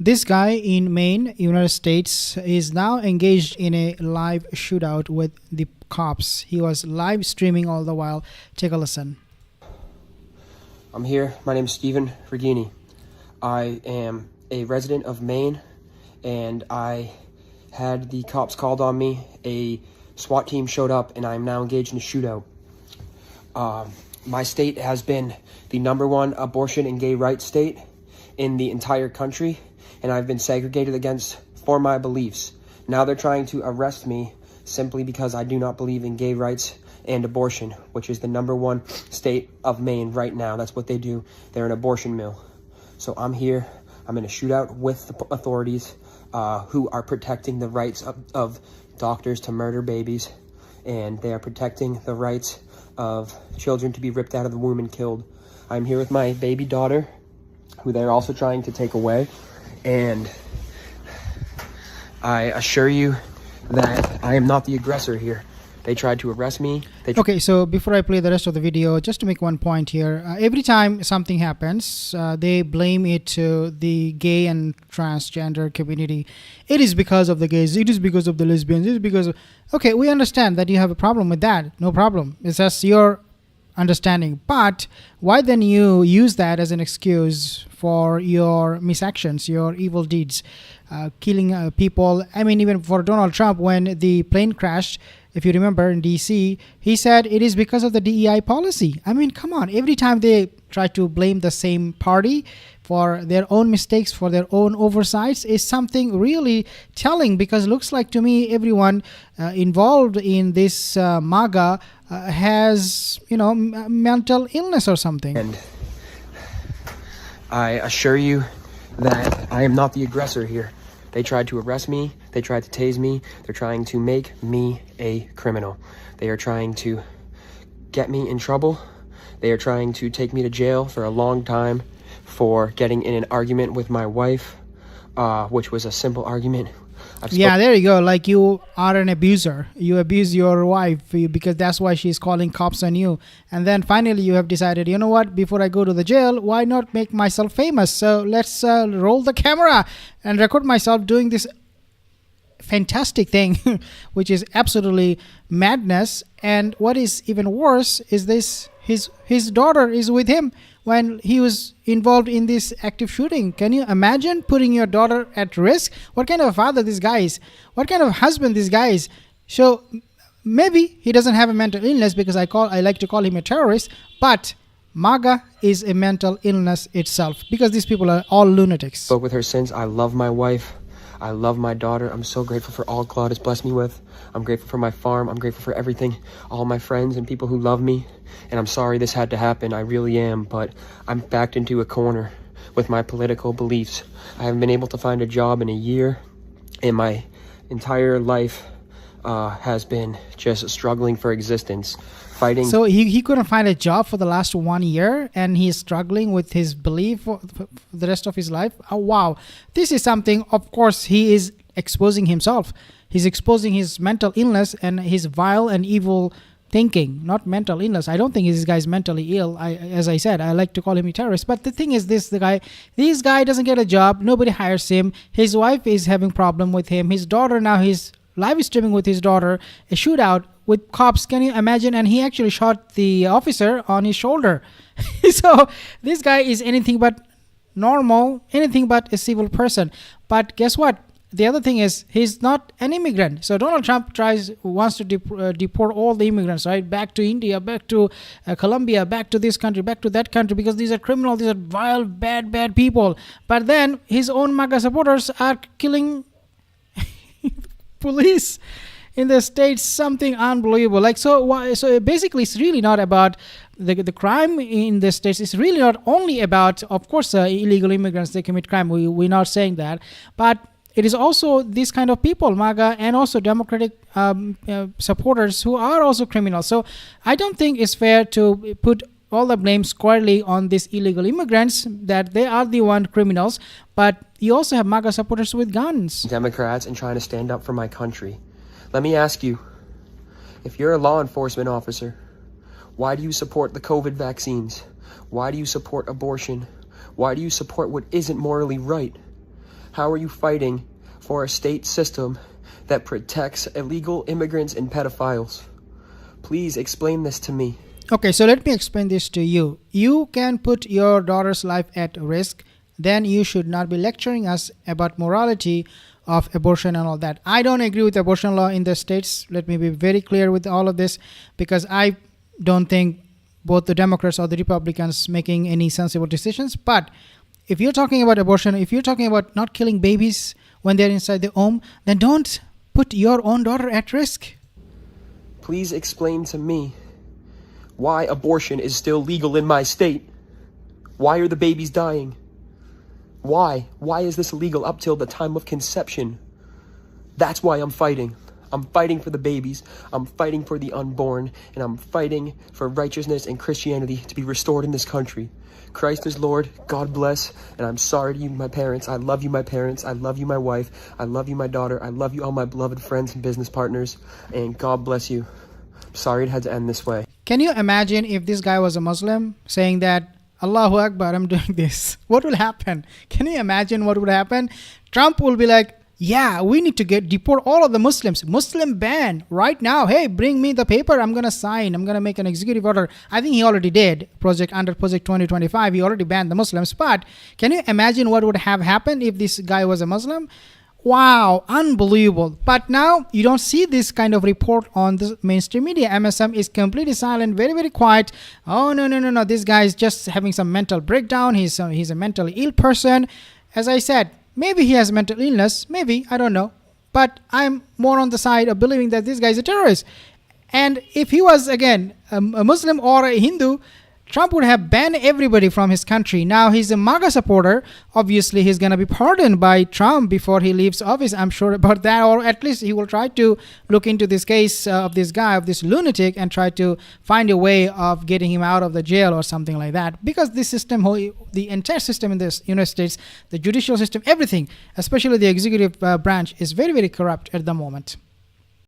This guy in Maine, United States, is now engaged in a live shootout with the cops. He was live streaming all the while. Take a listen. I'm here. My name is Stephen Regini. I am a resident of Maine, and I had the cops called on me. A SWAT team showed up, and I am now engaged in a shootout. My state has been the #1 abortion and gay rights state in the entire country, and I've been segregated against for my beliefs. Now they're trying to arrest me simply because I do not believe in gay rights and abortion, which is the #1 state of Maine right now. That's what they do. They're an abortion mill. So I'm here. I'm in a shootout with the authorities who are protecting the rights of doctors to murder babies, and they are protecting the rights of children to be ripped out of the womb and killed. I'm here with my baby daughter, who they're also trying to take away, and I assure you that I am not the aggressor here. They tried to arrest me. Okay, so before I play the rest of the video, just to make one point here, every time something happens, they blame it to the gay and transgender community. It is because of the gays, it is because of the lesbians, it is because of... Okay, we understand that you have a problem with that. No problem. It's just your understanding. But why then you use that as an excuse for your misactions, your evil deeds, killing people? I mean, even for Donald Trump, when the plane crashed, if you remember, in DC, he said it is because of the DEI policy. I mean, come on. Every time they try to blame the same party for their own mistakes, for their own oversights, is something really telling, because it looks like to me everyone involved in this MAGA has, mental illness or something. And I assure you that I am not the aggressor here. They tried to arrest me. They tried to tase me. They're trying to make me a criminal. They are trying to get me in trouble. They are trying to take me to jail for a long time for getting in an argument with my wife, which was a simple argument. Yeah, there you go. Like, you are an abuser. You abuse your wife because that's why she's calling cops on you. And then finally you have decided, you know what, before I go to the jail, why not make myself famous? So let's roll the camera and record myself doing this fantastic thing, which is absolutely madness. And what is even worse is this: his daughter is with him when he was involved in this active shooting. Can you imagine putting your daughter at risk? What kind of a father this guy is? What kind of husband this guy is? So maybe he doesn't have a mental illness, because I like to call him a terrorist, but MAGA is a mental illness itself, because these people are all lunatics. But with her since, I love my wife. I love my daughter. I'm so grateful for all God has blessed me with. I'm grateful for my farm. I'm grateful for everything, all my friends and people who love me. And I'm sorry this had to happen. I really am. But I'm backed into a corner with my political beliefs. I haven't been able to find a job in a year. And my entire life has been just struggling for existence. Fighting. So he couldn't find a job for the last 1 year, and he's struggling with his belief for the rest of his life. Oh, wow. This is something, of course, he is exposing himself. He's exposing his mental illness and his vile and evil thinking, not mental illness. I don't think this guy's mentally ill. As I said, I like to call him a terrorist. But the thing is this guy doesn't get a job. Nobody hires him. His wife is having problem with him. His daughter, now he's live streaming with his daughter, a shootout with cops. Can you imagine? And he actually shot the officer on his shoulder. So this guy is anything but normal, anything but a civil person. But guess what? The other thing is, he's not an immigrant. So Donald Trump wants to deport all the immigrants, right? Back to India, back to Colombia, back to this country, back to that country, because these are criminals, these are vile, bad people. But then his own MAGA supporters are killing police in the States. Something unbelievable. So basically it's really not about the crime in the States. It's really not only about, of course, illegal immigrants, they commit crime. We're not saying that, but it is also these kind of people, MAGA, and also Democratic supporters who are also criminals. So I don't think it's fair to put all the blame squarely on these illegal immigrants, that they are the one criminals. But you also have MAGA supporters with guns. Democrats, and trying to stand up for my country. Let me ask you, if you're a law enforcement officer, why do you support the COVID vaccines? Why do you support abortion? Why do you support what isn't morally right? How are you fighting for a state system that protects illegal immigrants and pedophiles? Please explain this to me. Okay, so let me explain this to you. You can put your daughter's life at risk, then you should not be lecturing us about morality of abortion and all that. I don't agree with abortion law in the states. Let me be very clear with all of this, because I don't think both the Democrats or the Republicans making any sensible decisions. But if you're talking about abortion, if you're talking about not killing babies when they're inside the home, then don't put your own daughter at risk. Please explain to me why abortion is still legal in my state. Why are the babies dying? Why? Why is this illegal up till the time of conception? That's why I'm fighting. I'm fighting for the babies. I'm fighting for the unborn. And I'm fighting for righteousness and Christianity to be restored in this country. Christ is Lord. God bless. And I'm sorry to you, my parents. I love you, my parents. I love you, my wife. I love you, my daughter. I love you, all my beloved friends and business partners. And God bless you. I'm sorry it had to end this way. Can you imagine if this guy was a Muslim saying that, Allahu Akbar, I'm doing this? What will happen? Can you imagine what would happen? Trump will be like, yeah, we need to deport all of the Muslims. Muslim ban right now. Hey, bring me the paper. I'm going to sign. I'm going to make an executive order. I think he already did. Under Project 2025, he already banned the Muslims. But can you imagine what would have happened if this guy was a Muslim? Wow, unbelievable. But now you don't see this kind of report on the mainstream media. MSM is completely silent, very, very quiet. Oh, no. This guy is just having some mental breakdown. He's a mentally ill person. As I said, maybe he has mental illness. Maybe, I don't know. But I'm more on the side of believing that this guy is a terrorist. And if he was, again, a Muslim or a Hindu, Trump would have banned everybody from his country. Now he's a MAGA supporter. Obviously, he's going to be pardoned by Trump before he leaves office. I'm sure about that. Or at least he will try to look into this case of this guy, of this lunatic, and try to find a way of getting him out of the jail or something like that. Because this system, the entire system in the United States, the judicial system, everything, especially the executive branch, is very, very corrupt at the moment.